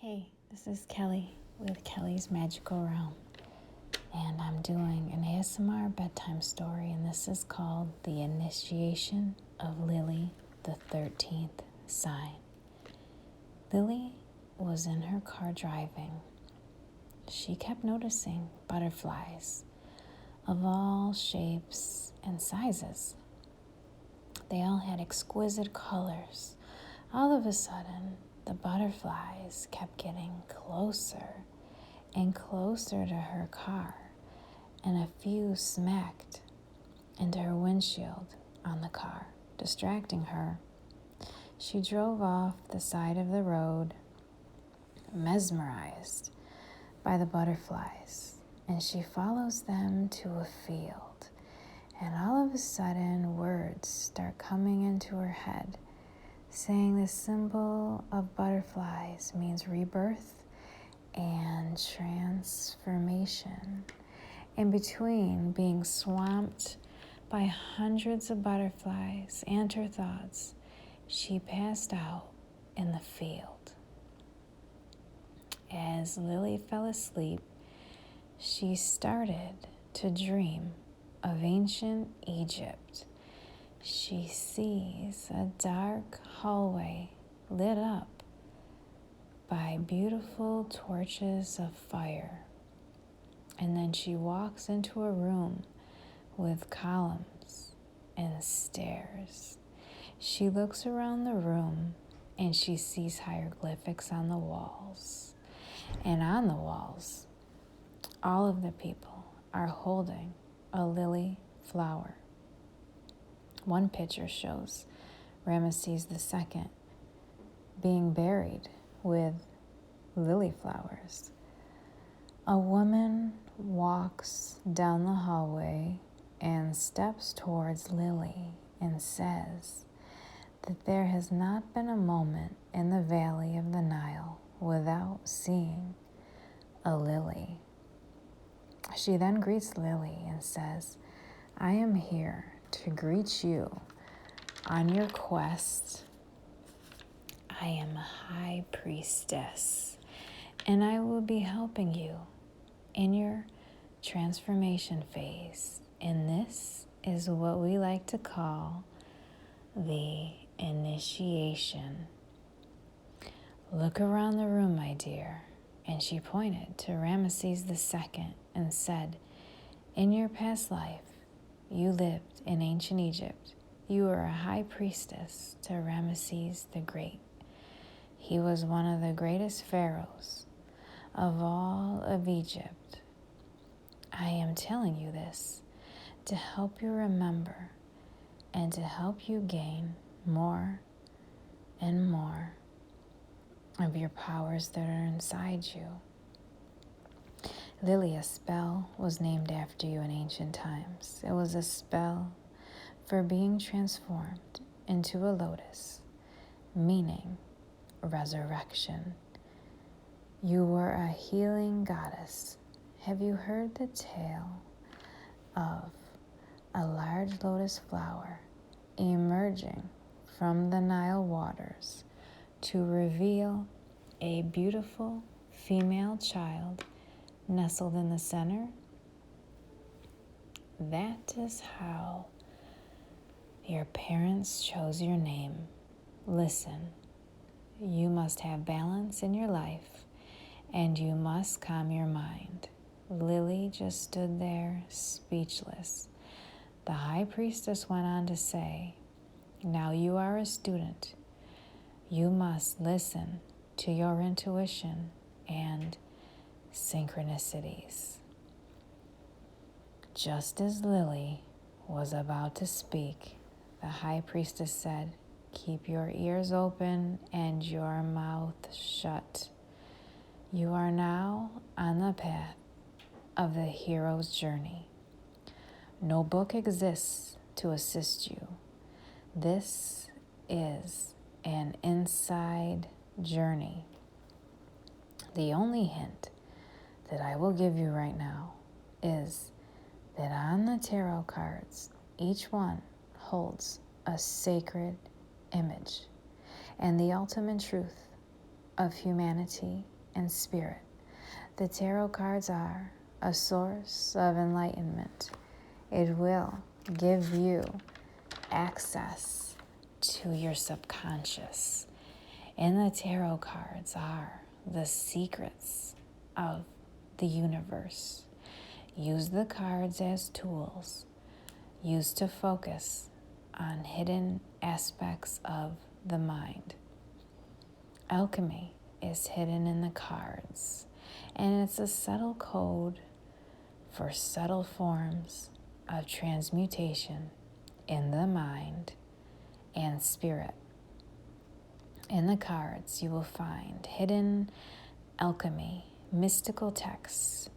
Hey, this is Kelly with Kelly's Magical Realm, and I'm doing an ASMR bedtime story, and this is called The Initiation of Lilly, the 13th Sign. Lilly was in her car driving. She kept noticing butterflies of all shapes and sizes. They all had exquisite colors. All of a sudden, the butterflies kept getting closer and closer to her car, and a few smacked into her windshield on the car, distracting her. She drove off the side of the road, mesmerized by the butterflies, and she follows them to a field. And all of a sudden, words start coming into her head, saying the symbol of butterflies means rebirth and transformation. In between being swamped by hundreds of butterflies and her thoughts, she passed out in the field. As Lilly fell asleep, she started to dream of ancient Egypt. She sees a dark hallway lit up by beautiful torches of fire. And then she walks into a room with columns and stairs. She looks around the room and she sees hieroglyphics on the walls. And on the walls, all of the people are holding a lily flower. One picture shows Ramesses II being buried with lily flowers. A woman walks down the hallway and steps towards Lilly and says that there has not been a moment in the valley of the Nile without seeing a lily. She then greets Lilly and says, "I am here to greet you on your quest. I am a high priestess, and I will be helping you in your transformation phase. And this is what we like to call the initiation. Look around the room, my dear." And she pointed to Ramesses II and said, "In your past life, you lived in ancient Egypt. You were a high priestess to Ramesses the Great. He was one of the greatest pharaohs of all of Egypt. I am telling you this to help you remember and to help you gain more and more of your powers that are inside you. Lilly, a spell was named after you in ancient times. It was a spell for being transformed into a lotus, meaning resurrection. You were a healing goddess. Have you heard the tale of a large lotus flower emerging from the Nile waters to reveal a beautiful female child nestled in the center? That is how your parents chose your name. Listen, you must have balance in your life, and you must calm your mind." Lilly just stood there speechless. The high priestess went on to say, "Now you are a student. You must listen to your intuition and synchronicities." Just as Lilly was about to speak, the high priestess said, "Keep your ears open and your mouth shut. You are now on the path of the hero's journey. No book exists to assist you. This is an inside journey. The only hint that I will give you right now is that on the tarot cards, each one holds a sacred image and the ultimate truth of humanity and spirit. The tarot cards are a source of enlightenment. It will give you access to your subconscious. And the tarot cards are the secrets of the universe. Use the cards as tools, used to focus on hidden aspects of the mind. Alchemy is hidden in the cards, and it's a subtle code for subtle forms of transmutation in the mind and spirit. In the cards, you will find hidden alchemy, mystical texts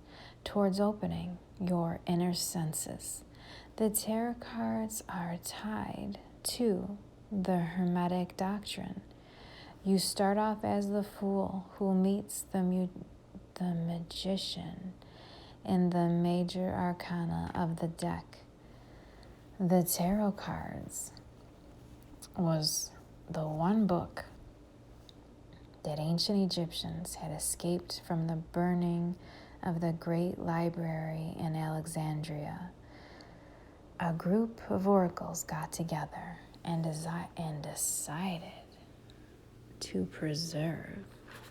towards opening your inner senses. The tarot cards are tied to the Hermetic doctrine. You start off as the fool who meets the magician in the major arcana of the deck. The tarot cards was the one book that ancient Egyptians had escaped from the burning of the great library in Alexandria. A group of oracles got together and decided to preserve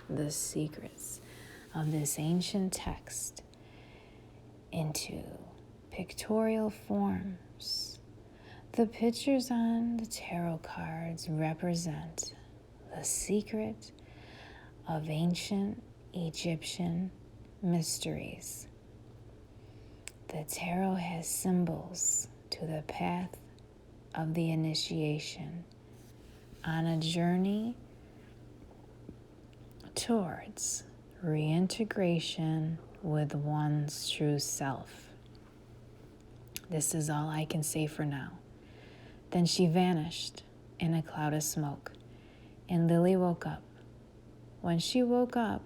the secrets of this ancient text into pictorial forms. The pictures on the tarot cards represent the secret of ancient Egyptian mysteries. The tarot has symbols to the path of the initiation on a journey towards reintegration with one's true self. This is all I can say for now. Then she vanished in a cloud of smoke, and Lilly woke up. When she woke up,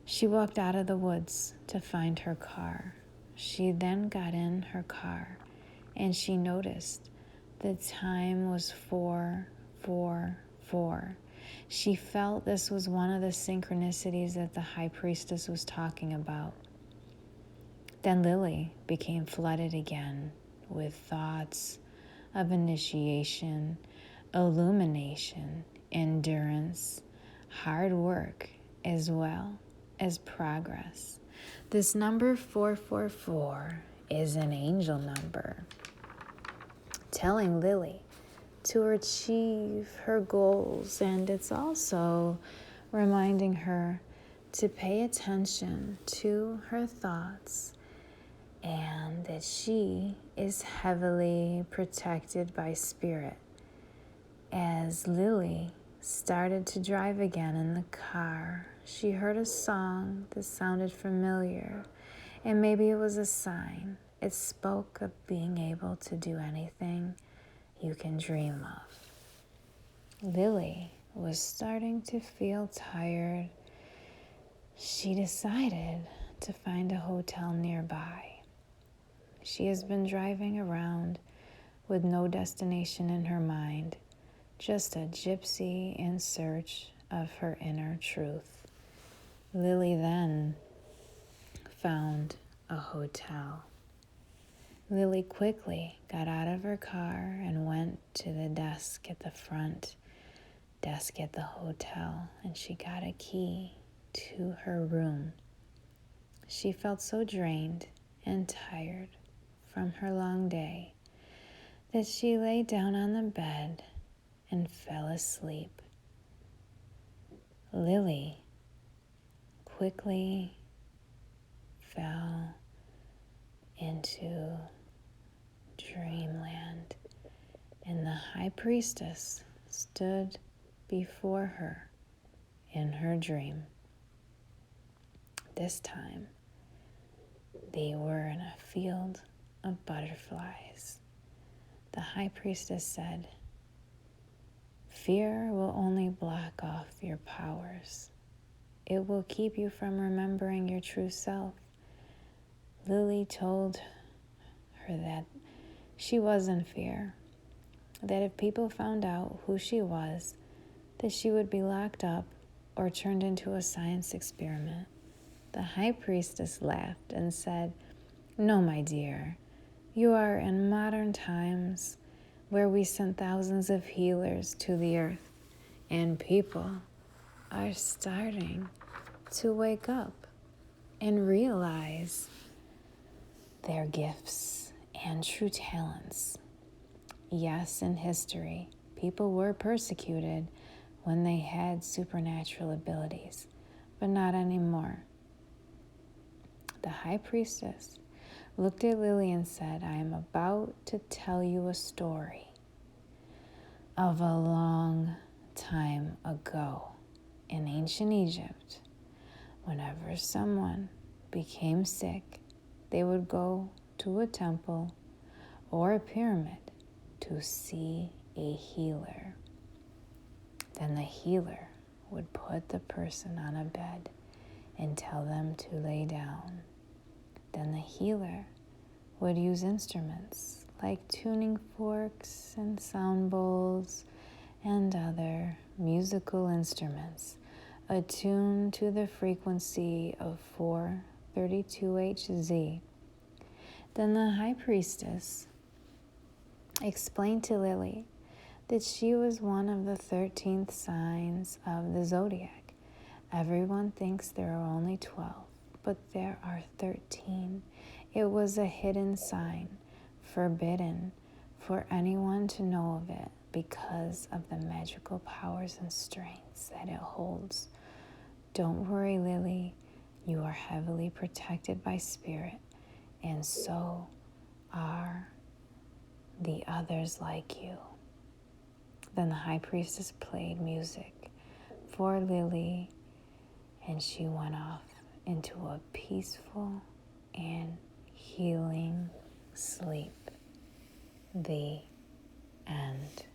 she walked out of the woods to find her car. She then got in her car, and she noticed the time was 4:44. She felt this was one of the synchronicities that the high priestess was talking about. Then Lilly became flooded again with thoughts of initiation, illumination, endurance, hard work, as well as progress. This number 444 is an angel number, telling Lilly to achieve her goals, and it's also reminding her to pay attention to her thoughts and that she is heavily protected by spirit. As Lilly started to drive again in the car, she heard a song that sounded familiar, and maybe it was a sign. It spoke of being able to do anything you can dream of. Lilly was starting to feel tired. She decided to find a hotel nearby. She has been driving around with no destination in her mind, just a gypsy in search of her inner truth. Lilly then found a hotel. Lilly quickly got out of her car and went to the desk at the front desk at the hotel, and she got a key to her room. She felt so drained and tired from her long day that she lay down on the bed and fell asleep. Lilly quickly fell into dreamland, and the high priestess stood before her in her dream. This time, they were in a field of butterflies. The high priestess said, "Fear will only block off your powers. It will keep you from remembering your true self." Lilly told her that she was in fear, that if people found out who she was, that she would be locked up or turned into a science experiment. The high priestess laughed and said, "No, my dear, you are in modern times where we sent thousands of healers to the earth, and people are starting to wake up and realize their gifts and true talents. Yes, in history, people were persecuted when they had supernatural abilities, but not anymore." The high priestess looked at Lilly and said, "I am about to tell you a story of a long time ago in ancient Egypt. Whenever someone became sick, they would go to a temple or a pyramid to see a healer. Then the healer would put the person on a bed and tell them to lay down. Then the healer would use instruments like tuning forks and sound bowls and other musical instruments attuned to the frequency of 432 Hz. Then the high priestess explained to Lilly that she was one of the 13th signs of the zodiac. Everyone thinks there are only 12, but there are 13. It was a hidden sign, forbidden for anyone to know of it because of the magical powers and strengths that it holds. Don't worry, Lilly. You are heavily protected by spirit, and so are the others like you." Then the high priestess played music for Lilly, and she went off into a peaceful and healing sleep. The end.